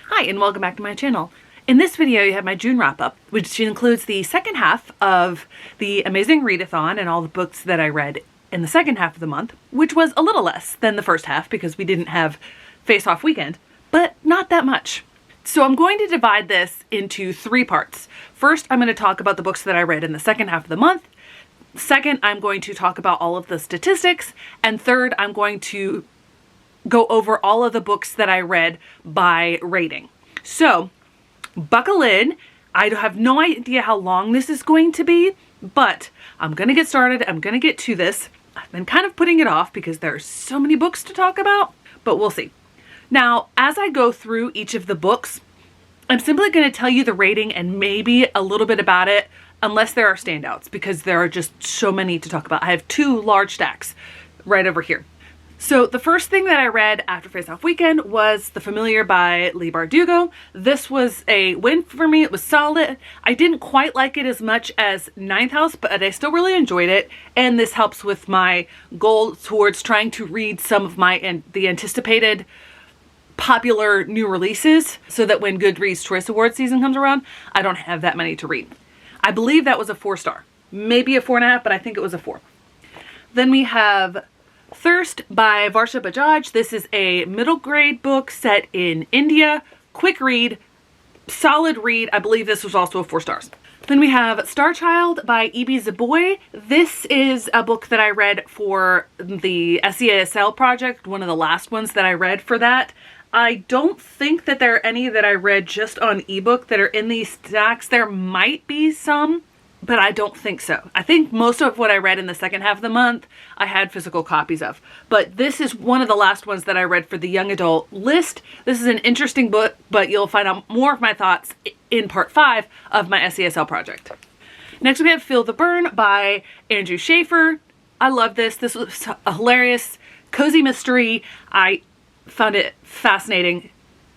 Hi and welcome back to my channel. In this video you have my June wrap-up, which includes the second half of the Amazing Readathon and all the books that I read in the second half of the month, which was a little less than the first half because we didn't have face-off weekend, but not that much. So I'm going to divide this into three parts. First, I'm going to talk about the books that I read in the second half of the month. Second, I'm going to talk about all of the statistics. And third, I'm going to go over all of the books that I read by rating. So buckle in. I have no idea how long this is going to be, but I'm going to get started. I'm going to get to this. I've been kind of putting it off because there are so many books to talk about, but we'll see. Now, as I go through each of the books, I'm simply going to tell you the rating and maybe a little bit about it, unless there are standouts, because there are just so many to talk about. I have two large stacks right over here. So the first thing that I read after Face Off Weekend was The Familiar by Leigh Bardugo. This was a win for me. It was solid. I didn't quite like it as much as Ninth House, but I still really enjoyed it. And this helps with my goal towards trying to read some of the anticipated popular new releases so that when Goodreads Choice Awards season comes around, I don't have that many to read. I believe that was a 4-star. Maybe a 4.5, but I think it was a 4. Then we have Thirst by Varsha Bajaj. This is a middle grade book set in India. Quick read, solid read. I believe this was also a 4 stars. Then we have Star Child by E.B. Zeboy. This is a book that I read for the SEASL project, one of the last ones that I read for that. I don't think that there are any that I read just on ebook that are in these stacks. There might be some, but I don't think so. I think most of what I read in the second half of the month, I had physical copies of. But this is one of the last ones that I read for the young adult list. This is an interesting book, but you'll find out more of my thoughts in part 5 of my SESL project. Next we have Feel the Burn by Andrew Schaefer. I love this. This was a hilarious, cozy mystery. I found it fascinating.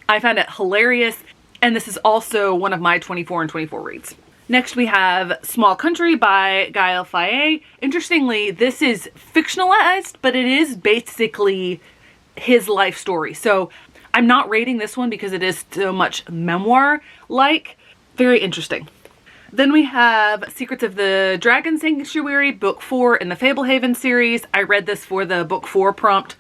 I found it hilarious. And this is also one of my 24 and 24 reads. Next we have Small Country by Gael Faye. Interestingly, this is fictionalized, but it is basically his life story. So I'm not rating this one because it is so much memoir-like. Very interesting. Then we have Secrets of the Dragon Sanctuary, book 4 in the Fablehaven series. I read this for the book 4 prompt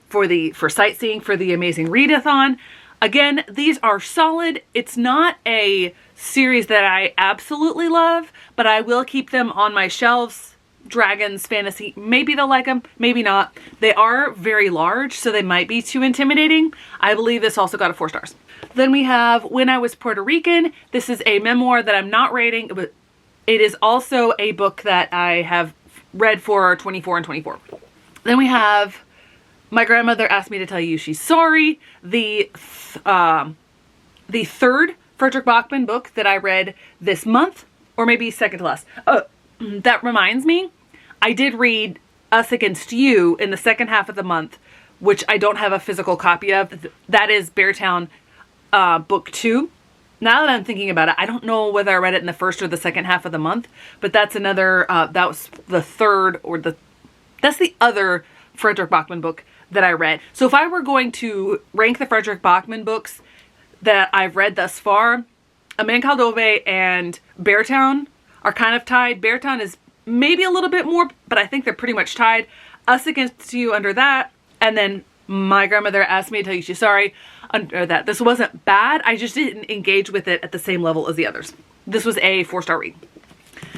for sightseeing for the Amazing Readathon. Again, these are solid. It's not a series that I absolutely love, but I will keep them on my shelves. Dragons, fantasy, maybe they'll like them, maybe not. They are very large, so they might be too intimidating. I believe this also got a 4 stars. Then we have When I Was Puerto Rican. This is a memoir that I'm not rating, but it is also a book that I have read for 24 and 24. Then we have My Grandmother Asked Me to Tell You She's Sorry, the third Fredrik Backman book that I read this month, or maybe second to last. That reminds me, I did read Us Against You in the second half of the month, which I don't have a physical copy of. That is Beartown book 2. Now that I'm thinking about it, I don't know whether I read it in the first or the second half of the month, but that's another, that was the third that's the other Fredrik Backman book that I read. So if I were going to rank the Fredrik Backman books that I've read thus far, A Man Called Ove and Beartown are kind of tied. Beartown is maybe a little bit more, but I think they're pretty much tied. Us Against You under that, and then My Grandmother Asked Me to Tell You She's Sorry under that. This wasn't bad, I just didn't engage with it at the same level as the others. This was a 4-star read.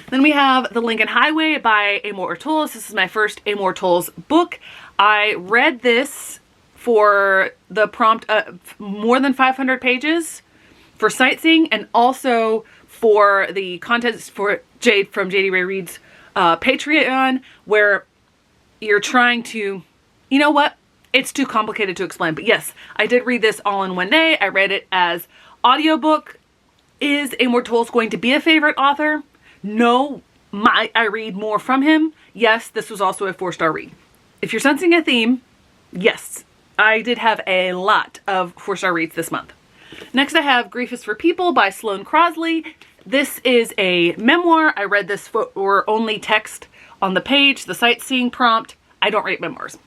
Then we have The Lincoln Highway by Amor Towles. This is my first Amor Towles book. I read this for the prompt more than 500 pages for sightseeing, and also for the contest for Jade from JD Ray Reads Patreon, where you're trying to, you know what? It's too complicated to explain, but yes, I did read this all in one day. I read it as audiobook. Is Amor Towles going to be a favorite author? No, I read more from him. Yes, this was also a 4-star read. If you're sensing a theme, yes, I did have a lot of 4-star reads this month. Next I have Grief is for People by Sloane Crosley. This is a memoir. I read this for only text on the page, the sightseeing prompt. I don't rate memoirs.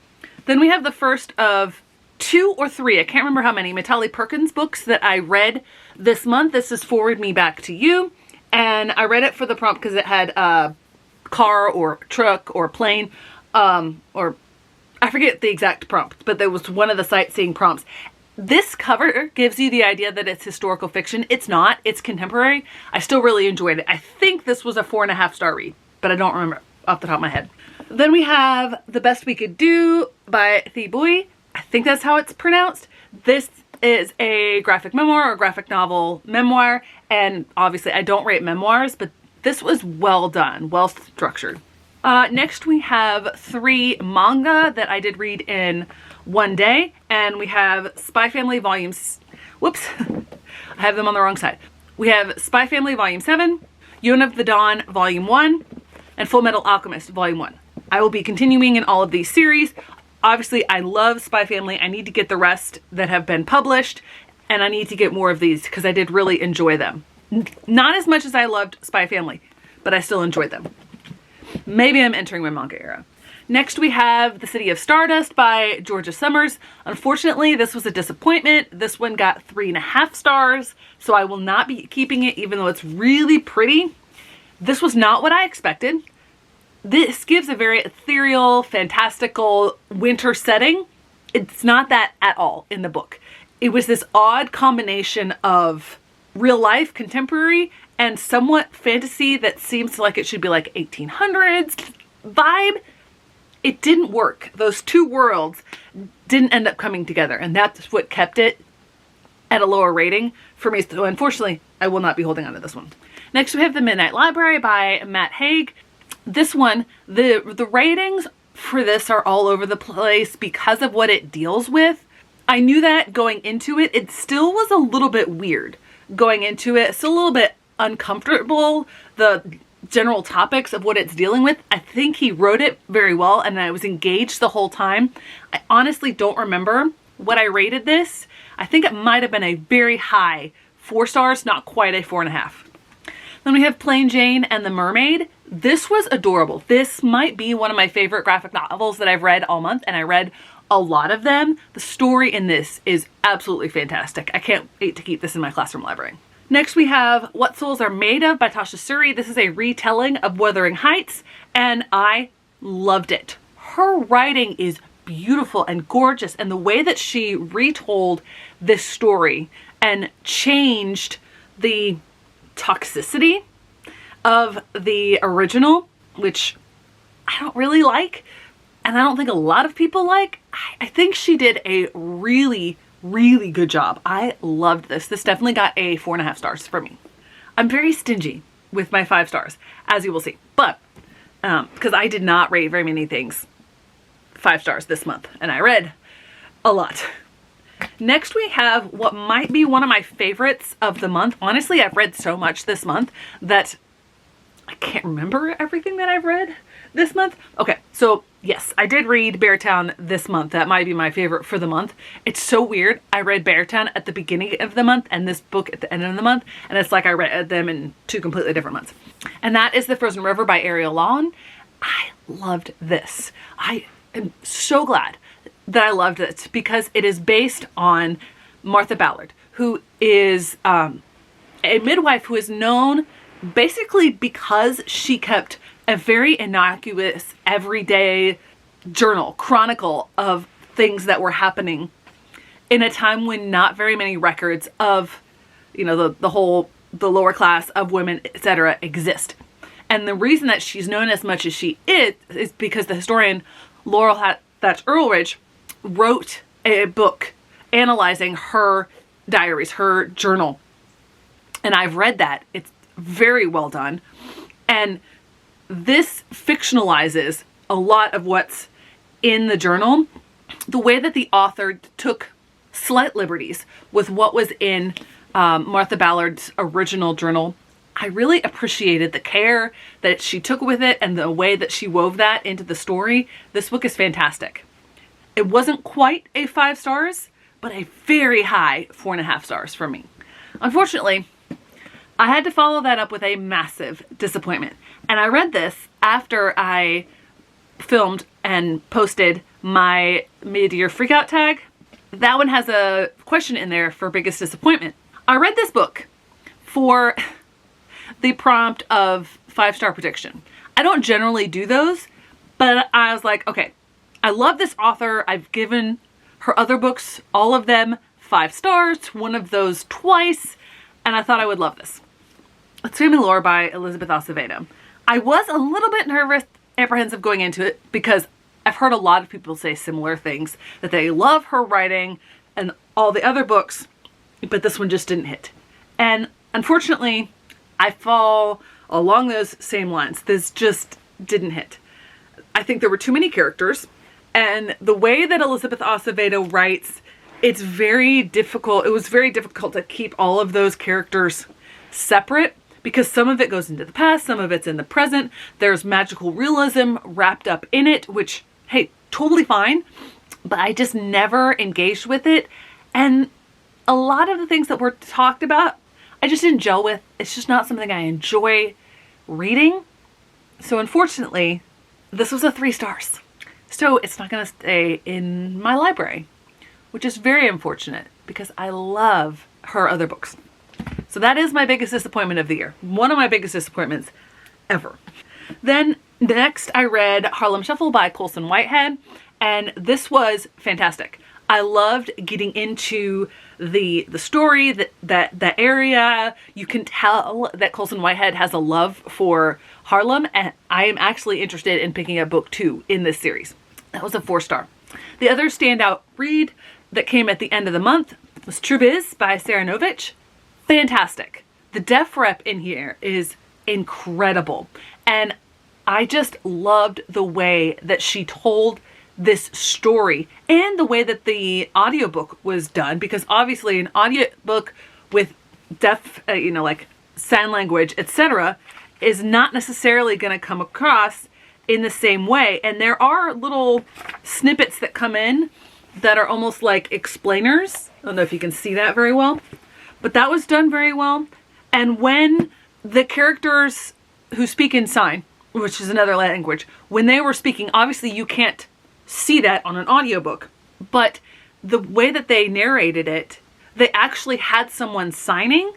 Then we have the first of 2 or 3, I can't remember how many, Matali Perkins books that I read this month. This is Forward Me Back to You. And I read it for the prompt because it had a car or truck or plane, or I forget the exact prompt, but there was one of the sightseeing prompts. This cover gives you the idea that it's historical fiction. It's not. It's contemporary. I still really enjoyed it. I think this was a 4.5 star read, but I don't remember off the top of my head. Then we have The Best We Could Do by Thi Bui. I think that's how it's pronounced. This is a graphic memoir or graphic novel memoir, and obviously I don't rate memoirs, but this was well done, well structured. Next we have 3 manga that I did read in one day, and we have Spy Family Volumes. Whoops, I have them on the wrong side. We have Spy Family Volume 7, Yona of the Dawn Volume 1, and Full Metal Alchemist Volume 1. I will be continuing in all of these series. Obviously, I love Spy Family. I need to get the rest that have been published, and I need to get more of these because I did really enjoy them. Not as much as I loved Spy Family, but I still enjoyed them. Maybe I'm entering my manga era. Next, we have The City of Stardust by Georgia Summers. Unfortunately, this was a disappointment. This one got 3.5 stars, so I will not be keeping it even though it's really pretty. This was not what I expected. This gives a very ethereal, fantastical winter setting. It's not that at all in the book. It was this odd combination of real life, contemporary, and somewhat fantasy that seems like it should be like 1800s vibe. It didn't work. Those two worlds didn't end up coming together, and that's what kept it at a lower rating for me. So unfortunately, I will not be holding on to this one. Next, we have The Midnight Library by Matt Haig. This one, the ratings for this are all over the place because of what it deals with. I knew that going into it. It still was a little bit weird going into it. It's a little bit uncomfortable, the general topics of what it's dealing with. I think he wrote it very well and I was engaged the whole time. I honestly don't remember what I rated this. I think it might have been a very high 4 stars, not quite a 4.5. Then we have Plain Jane and the Mermaid. This was adorable. This might be one of my favorite graphic novels that I've read all month, and I read a lot of them. The story in this is absolutely fantastic. I can't wait to keep this in my classroom library. Next we have What Souls Are Made Of by Tasha Suri. This is a retelling of Wuthering Heights, and I loved it. Her writing is beautiful and gorgeous, and the way that she retold this story and changed the toxicity of the original, which I don't really like, and I don't think a lot of people like. I think she did a really, really good job. I loved this. This definitely got a 4.5 stars for me. I'm very stingy with my 5 stars, as you will see, but because I did not rate very many things 5 stars this month, and I read a lot. Next we have what might be one of my favorites of the month. Honestly, I've read so much this month that I can't remember everything that I've read this month. Okay, so yes, I did read Beartown this month. That might be my favorite for the month. It's so weird. I read Beartown at the beginning of the month and this book at the end of the month, and it's like I read them in 2 completely different months. And that is The Frozen River by Ariel Lawton. I loved this. I am so glad that I loved it because it is based on Martha Ballard, who is a midwife who is known basically because she kept a very innocuous, everyday journal, chronicle of things that were happening in a time when not very many records of, you know, the lower class of women, etc. exist. And the reason that she's known as much as she is because the historian Laurel Thatch Earlridge wrote a book analyzing her diaries, her journal. And I've read that. It's very well done. And this fictionalizes a lot of what's in the journal. The way that the author took slight liberties with what was in Martha Ballard's original journal, I really appreciated the care that she took with it and the way that she wove that into the story. This book is fantastic. It wasn't quite a 5 stars, but a very high 4.5 stars for me. Unfortunately, I had to follow that up with a massive disappointment. And I read this after I filmed and posted my mid-year freakout tag. that one has a question in there for biggest disappointment. I read this book for the prompt of 5-star prediction. I don't generally do those, but I was like, okay, I love this author. I've given her other books, all of them, 5 stars, one of those twice, and I thought I would love this. It's Fame and Lore by Elizabeth Acevedo. I was a little bit nervous, apprehensive going into it because I've heard a lot of people say similar things, that they love her writing and all the other books, but this one just didn't hit. And unfortunately, I fall along those same lines. This just didn't hit. I think there were too many characters, and the way that Elizabeth Acevedo writes, it's very difficult. It was very difficult to keep all of those characters separate because some of it goes into the past, some of it's in the present. There's magical realism wrapped up in it, which, hey, totally fine, but I just never engaged with it. And a lot of the things that were talked about, I just didn't gel with. It's just not something I enjoy reading. So unfortunately, this was a 3 stars. So it's not going to stay in my library, which is very unfortunate because I love her other books. So that is my biggest disappointment of the year. One of my biggest disappointments ever. Then next I read Harlem Shuffle by Colson Whitehead, and this was fantastic. I loved getting into the story, that area. You can tell that Colson Whitehead has a love for Harlem, and I am actually interested in picking up book 2 in this series. That was a 4 star. The other standout read that came at the end of the month was True Biz by Sarah Novich. Fantastic. The deaf rep in here is incredible. And I just loved the way that she told this story and the way that the audiobook was done, because obviously an audiobook with deaf, like sign language, etc., is not necessarily going to come across in the same way. And there are little snippets that come in that are almost like explainers. I don't know if you can see that very well, but that was done very well. And when the characters who speak in sign, which is another language, when they were speaking, obviously you can't see that on an audiobook, but the way that they narrated it, they actually had someone signing,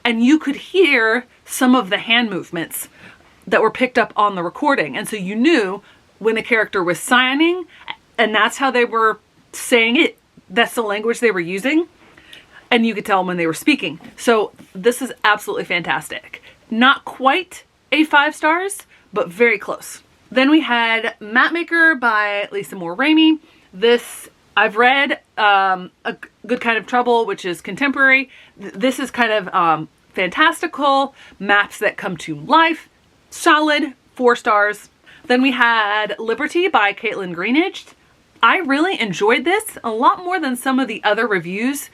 and you could hear some of the hand movements that were picked up on the recording. And so you knew when a character was signing, and that's how they were saying it. That's the language they were using. And you could tell when they were speaking. So this is absolutely fantastic. Not quite a 5 stars, but very close. Then we had Mapmaker by Lisa Moore Ramey. This I've read, A Good Kind of Trouble, which is contemporary. This is kind of fantastical, maps that come to life. Solid 4 stars. Then we had Liberty by Caitlin Greenidge. I really enjoyed this a lot more than some of the other reviews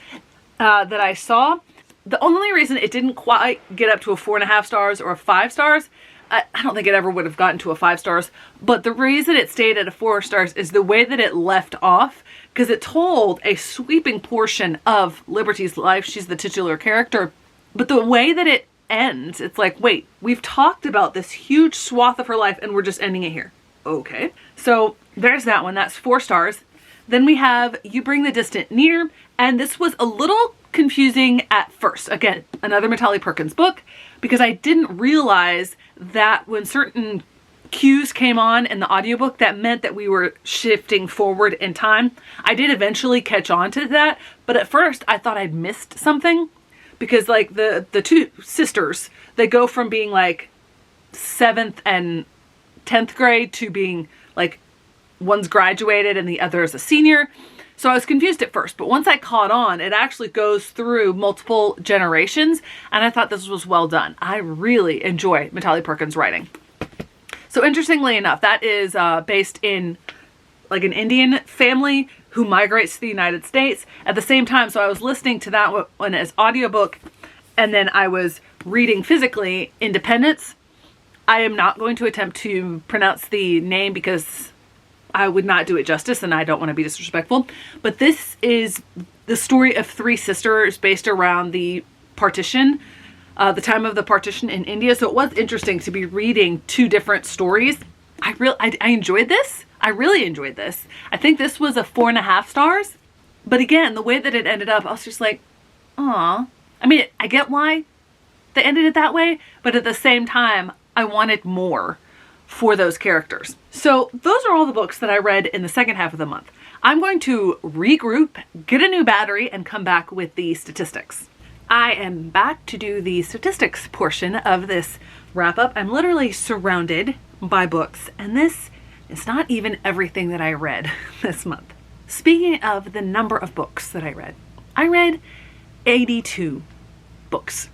that I saw. The only reason it didn't quite get up to a 4.5 stars or a 5 stars, I don't think it ever would have gotten to a 5 stars, but the reason it stayed at a 4 stars is the way that it left off, because it told a sweeping portion of Liberty's life. She's the titular character, but the way that it ends, it's like, wait, we've talked about this huge swath of her life and we're just ending it here. Okay. So there's that one. That's 4 stars. Then we have You Bring the Distant Near, and this was a little confusing at first. Again, another Natalie Perkins book, because I didn't realize that when certain cues came on in the audiobook, that meant that we were shifting forward in time. I did eventually catch on to that, but at first I thought I'd missed something, because like the 2 sisters, they go from being like 7th and 10th grade to being like, one's graduated and the other is a senior. So I was confused at first, but once I caught on, it actually goes through multiple generations, and I thought this was well done. I really enjoy Natalie Perkins' writing. So interestingly enough, that is based in like an Indian family who migrates to the United States at the same time. So I was listening to that one as audiobook, and then I was reading physically Independence. I am not going to attempt to pronounce the name because I would not do it justice, and I don't want to be disrespectful. But this is the story of 3 sisters based around the partition, the time of the partition in India. So it was interesting to be reading 2 different stories. I enjoyed this. I really enjoyed this. I think this was a 4.5 stars. But again, the way that it ended up, I was just like, aw. I mean, I get why they ended it that way, but at the same time, I wanted more for those characters. So those are all the books that I read in the second half of the month. I'm going to regroup, get a new battery, and come back with the statistics. I am back to do the statistics portion of this wrap up. I'm literally surrounded by books, and this is not even everything that I read this month. Speaking of the number of books that I read 82 books.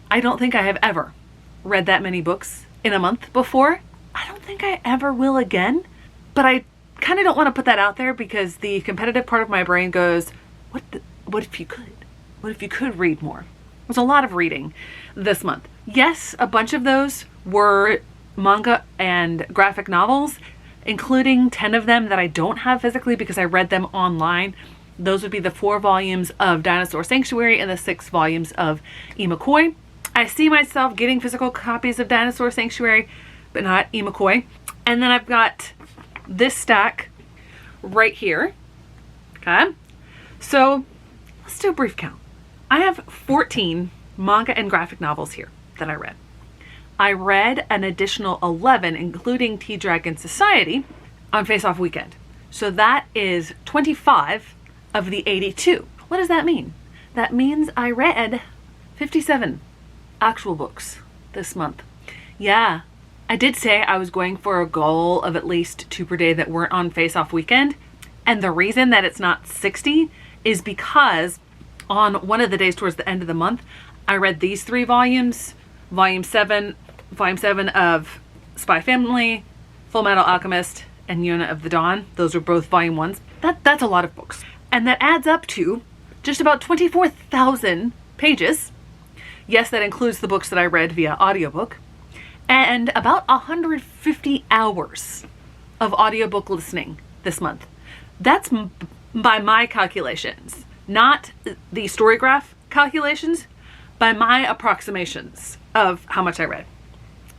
I don't think I have ever read that many books in a month before. I don't think I ever will again, but I kind of don't want to put that out there because the competitive part of my brain goes, what if you could? What if you could read more? There's a lot of reading this month. Yes, a bunch of those were manga and graphic novels, including 10 of them that I don't have physically because I read them online. Those would be the 4 volumes of Dinosaur Sanctuary and the 6 volumes of Imakoi. I see myself getting physical copies of Dinosaur Sanctuary, but not Imakoi. And then I've got this stack right here. Okay. So let's do a brief count. I have 14 manga and graphic novels here that I read. I read an additional 11, including Tea Dragon Society, on Face Off Weekend. So that is 25 of the 82. What does that mean? That means I read 57 actual books this month. Yeah, I did say I was going for a goal of at least 2 per day that weren't on Face Off Weekend. And the reason that it's not 60 is because on one of the days towards the end of the month, I read these 3 volumes, volume 7 of Spy Family, Full Metal Alchemist, and Yona of the Dawn. Those are both volume 1s. That's a lot of books. And that adds up to just about 24,000 pages. Yes, that includes the books that I read via audiobook. And about 150 hours of audiobook listening this month. That's by my calculations, not the Storygraph calculations, by my approximations of how much I read.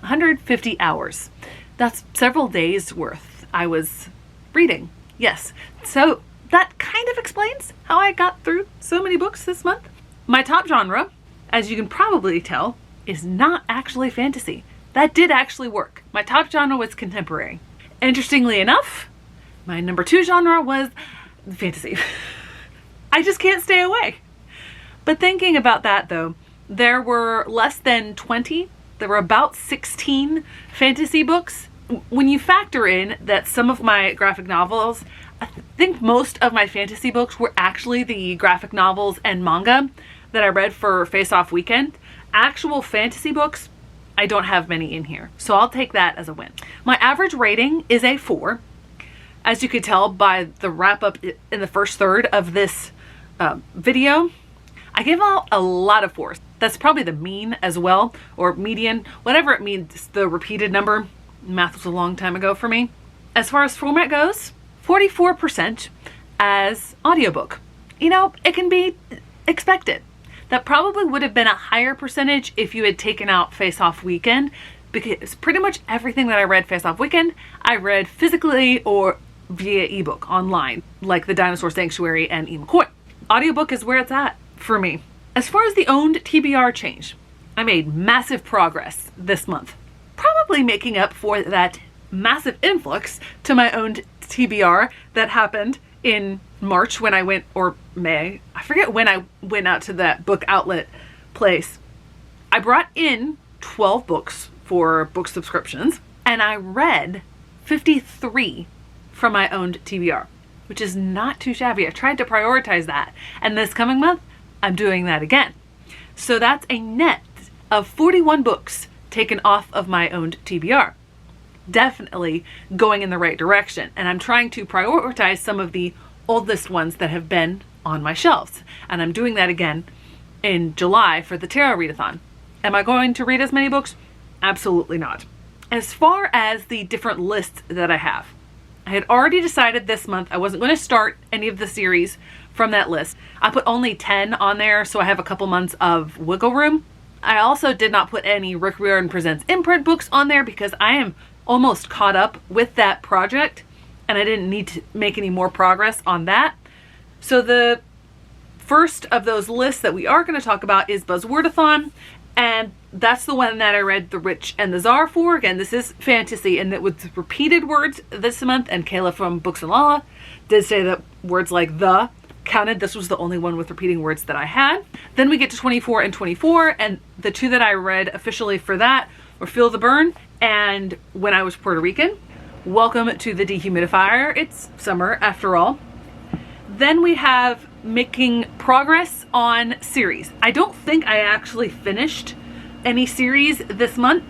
150 hours. That's several days worth I was reading. Yes. So that kind of explains how I got through so many books this month. My top genre, as you can probably tell, is not actually fantasy. That did actually work. My top genre was contemporary. Interestingly enough, my number 2 genre was fantasy. I just can't stay away. But thinking about that though, there were less than 20. There were about 16 fantasy books. When you factor in that some of my graphic novels, I think most of my fantasy books were actually the graphic novels and manga that I read for Face Off Weekend. Actual fantasy books, I don't have many in here. So I'll take that as a win. My average rating is a 4. As you could tell by the wrap up in the first third of this video, I give out a lot of 4s. That's probably the mean as well, or median, whatever it means, the repeated number. Math was a long time ago for me. As far as format goes, 44% as audiobook. You know, it can be expected. That probably would have been a higher percentage if you had taken out Face Off Weekend, because pretty much everything that I read Face Off Weekend, I read physically or via ebook online, like the Dinosaur Sanctuary and Imakoi. Audiobook is where it's at for me. As far as the owned TBR change, I made massive progress this month, probably making up for that massive influx to my owned TBR that happened in March when I went, or May, I forget when I went out to that book outlet place. I brought in 12 books for book subscriptions, and I read 53 from my owned TBR, which is not too shabby. I tried to prioritize that, and this coming month, I'm doing that again. So that's a net of 41 books taken off of my owned TBR. Definitely going in the right direction, and I'm trying to prioritize some of the oldest ones that have been on my shelves, and I'm doing that again in July for the Tarot Readathon. Am I going to read as many books? Absolutely not. As far as the different lists that I have, I had already decided this month I wasn't going to start any of the series from that list. I put only 10 on there, so I have a couple months of wiggle room. I also did not put any Rick Riordan Presents imprint books on there because I am almost caught up with that project and I didn't need to make any more progress on that. So the first of those lists that we are going to talk about is Buzzwordathon, and that's the one that I read The Witch and the Tsar for. Again, this is fantasy, and it was repeated words this month, and Kayla from Books and Lala did say that words like the counted. This was the only one with repeating words that I had. Then we get to 24 and 24, and the two that I read officially for that were Feel the Burn and When I Was Puerto Rican. Welcome to the dehumidifier. It's summer after all. Then we have making progress on series. I don't think I actually finished any series this month,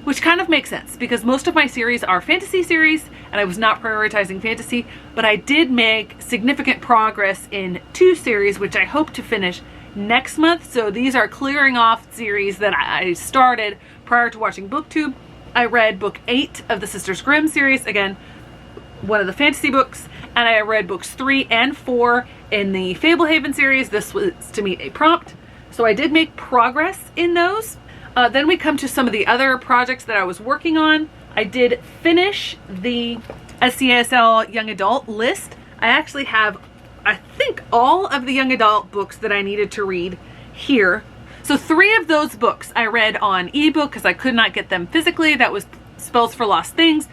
which kind of makes sense because most of my series are fantasy series and I was not prioritizing fantasy, but I did make significant progress in 2 series, which I hope to finish next month. So these are clearing off series that I started prior to watching BookTube. I read book 8 of the Sisters Grimm series, again, one of the fantasy books, and I read books 3 and 4 in the Fablehaven series. This was to meet a prompt. So I did make progress in those. Then we come to some of the other projects that I was working on. I did finish the SCASL Young Adult list. I actually have, I think, all of the young adult books that I needed to read here. So 3 of those books I read on ebook because I could not get them physically. That was Spells for Lost Things.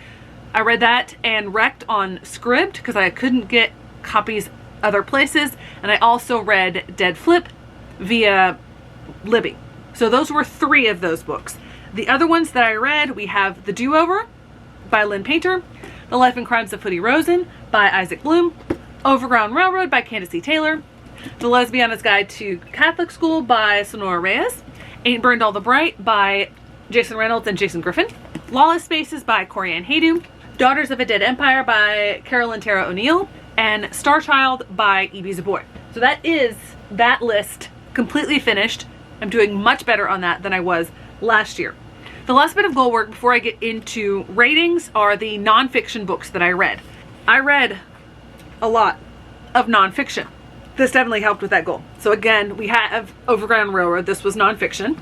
I read that and Wrecked on Scribd because I couldn't get copies other places. And I also read Dead Flip via Libby. So those were 3 of those books. The other ones that I read, we have The Do-Over by Lynn Painter, The Life and Crimes of Footy Rosen by Isaac Bloom, Overground Railroad by Candace E. Taylor, The Lesbiana's Guide to Catholic School by Sonora Reyes, Ain't Burned All the Bright by Jason Reynolds and Jason Griffin, Lawless Spaces by Corianne Haydu, Daughters of a Dead Empire by Carolyn Tara O'Neill, and Star Child by E.B. Zaboy. So that is that list completely finished. I'm doing much better on that than I was last year. The last bit of goal work before I get into ratings are the nonfiction books that I read. I read a lot of nonfiction. This definitely helped with that goal. So again, we have Overground Railroad. This was nonfiction.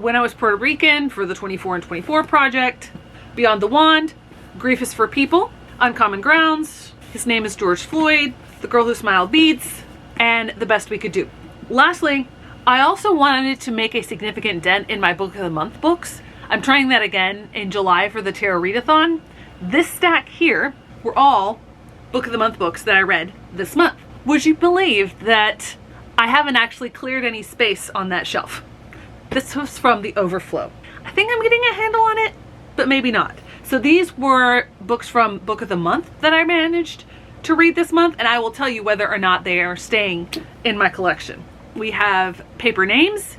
When I Was Puerto Rican for the 24 and 24 project. Beyond the Wand. Grief is for People, Uncommon Grounds, His Name is George Floyd, The Girl Who Smiled Beats, and The Best We Could Do. Lastly, I also wanted to make a significant dent in my Book of the Month books. I'm trying that again in July for the Tarot Readathon. This stack here were all Book of the Month books that I read this month. Would you believe that I haven't actually cleared any space on that shelf? This was from the overflow. I think I'm getting a handle on it, but maybe not. So these were books from Book of the Month that I managed to read this month, and I will tell you whether or not they are staying in my collection. We have Paper Names,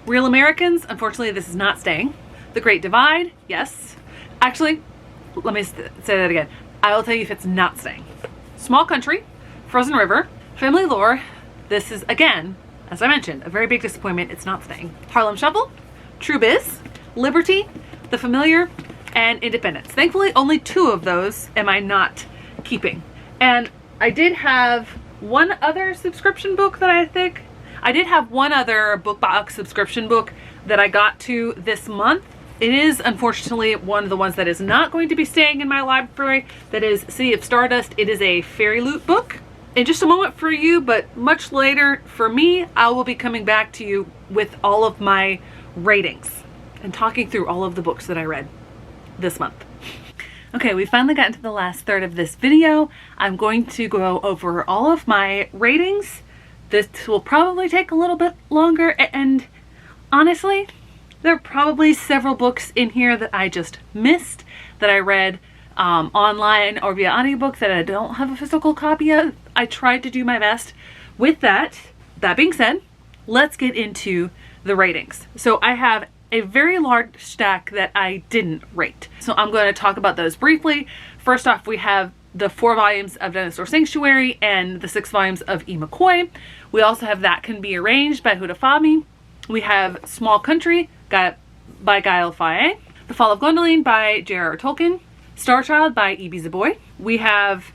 Real Americans. Unfortunately, this is not staying. The Great Divide, yes. Actually, let me say that again. I will tell you if it's not staying. Small Country, Frozen River, Family Lore. This is, again, as I mentioned, a very big disappointment. It's not staying. Harlem Shuffle, True Biz, Liberty, The Familiar, and Independence. Thankfully, only 2 of those am I not keeping. And I did have one other subscription book that I did have one other book box subscription book that I got to this month. It is unfortunately one of the ones that is not going to be staying in my library. That is City of Stardust. It is a Fairy Loot book. In just a moment for you, but much later for me, I will be coming back to you with all of my ratings and talking through all of the books that I read this month. Okay, we finally gotten to the last third of this video. I'm going to go over all of my ratings. This will probably take a little bit longer, and honestly, there are probably several books in here that I just missed that I read online or via audiobook that I don't have a physical copy of. I tried to do my best with that. That being said, let's get into the ratings. So I have a very large stack that I didn't rate. So I'm going to talk about those briefly. First off, we have the 4 volumes of Dinosaur Sanctuary and the 6 volumes of E. McCoy. We also have That Can Be Arranged by Huda Fahmy. We have Small Country by Gael Faye. The Fall of Gondolin by J.R.R. Tolkien. Star Child by E.B. Zaboy. We have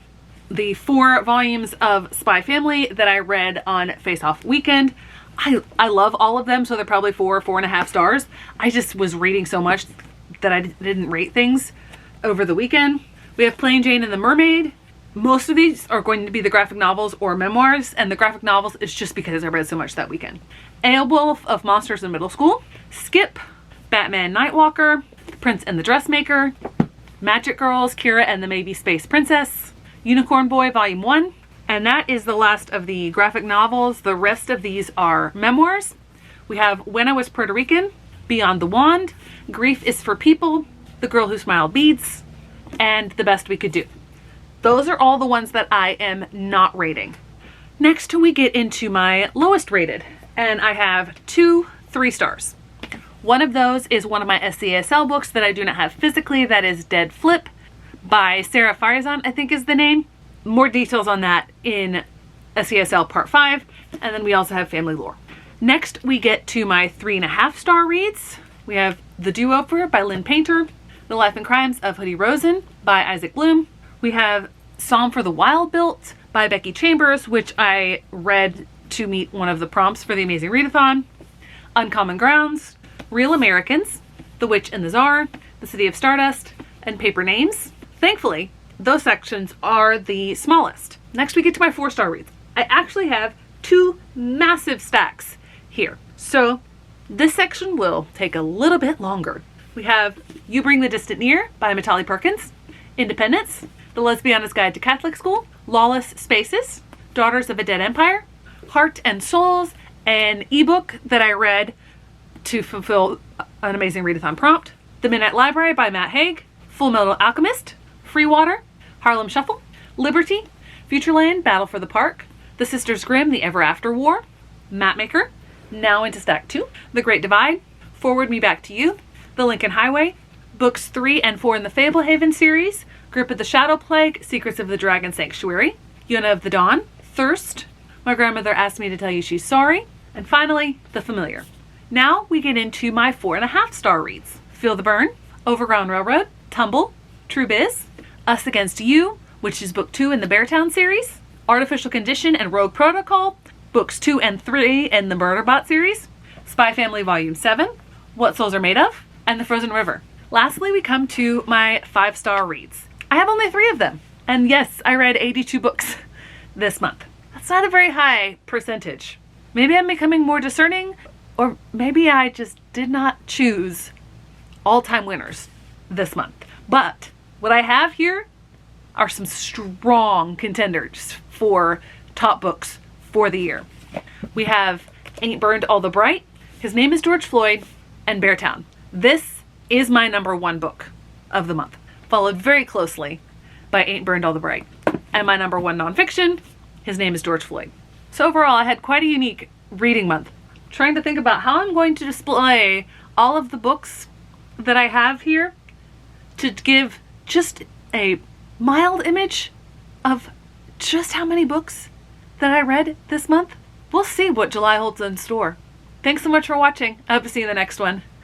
the 4 volumes of Spy Family that I read on Face Off Weekend. I love all of them, so they're probably 4.5 stars. I just was reading so much that I didn't rate things over the weekend. We have Plain Jane and the Mermaid Most of these are going to be the graphic novels or memoirs, and the graphic novels is just because I read so much that weekend. Aelwulf of Monsters in Middle School, Skip, Batman Nightwalker, Prince and the Dressmaker, Magic Girls, Kira and the Maybe Space Princess, Unicorn Boy Volume 1, and that is the last of the graphic novels. The rest of these are memoirs. We have When I Was Puerto Rican, Beyond the Wand, Grief is for People, The Girl Who Smiled Beads, and The Best We Could Do. Those are all the ones that I am not rating. Next, we get into my lowest rated, and I have 2 3 stars. One of those is one of my SCASL books that I do not have physically. That is Dead Flip by Sarah Farizan, I think is the name. More details on that in SCASL Part 5. And then we also have Family Lore. Next, we get to my 3.5 star reads. We have The Do-Over by Lynn Painter, The Life and Crimes of Hoodie Rosen by Isaac Bloom. We have Psalm for the Wild Built by Becky Chambers, which I read to meet one of the prompts for the Amazing Readathon. Uncommon Grounds, Real Americans, The Witch and the Czar, The City of Stardust, and Paper Names. Thankfully, those sections are the smallest. Next, we get to my 4-star reads. I actually have 2 massive stacks here, so this section will take a little bit longer. We have You Bring the Distant Near by Matali Perkins, Independence, The Lesbiana's Guide to Catholic School, Lawless Spaces, Daughters of a Dead Empire, Heart and Souls, an ebook that I read to fulfill an Amazing Readathon prompt, The Midnight Library by Matt Haig, Full Metal Alchemist, Free Water, Harlem Shuffle, Liberty, Futureland, Battle for the Park, The Sisters Grimm, The Ever After War, Mapmaker, now into Stack 2, The Great Divide, Forward Me Back to You, The Lincoln Highway, Books 3 and 4 in the Fablehaven series, Grip of the Shadow Plague, Secrets of the Dragon Sanctuary, Yuna of the Dawn, Thirst, My Grandmother Asked Me to Tell You She's Sorry, and finally, The Familiar. Now we get into my 4.5 star reads. Feel the Burn, Overground Railroad, Tumble, True Biz, Us Against You, which is book 2 in the Beartown series, Artificial Condition and Rogue Protocol, books 2 and 3 in the Murderbot series, Spy Family Volume 7, What Souls Are Made Of, and The Frozen River. Lastly, we come to my 5-star reads. I have only 3 of them. And yes, I read 82 books this month. That's not a very high percentage. Maybe I'm becoming more discerning, or maybe I just did not choose all-time winners this month. But what I have here are some strong contenders for top books for the year. We have Ain't Burned All the Bright, His Name is George Floyd, and Beartown. This is my number 1 book of the month, followed very closely by Ain't Burned All the Bright. And my number 1 nonfiction, His Name is George Floyd. So overall, I had quite a unique reading month. Trying to think about how I'm going to display all of the books that I have here to give just a mild image of just how many books that I read this month. We'll see what July holds in store. Thanks so much for watching. I hope to see you in the next one.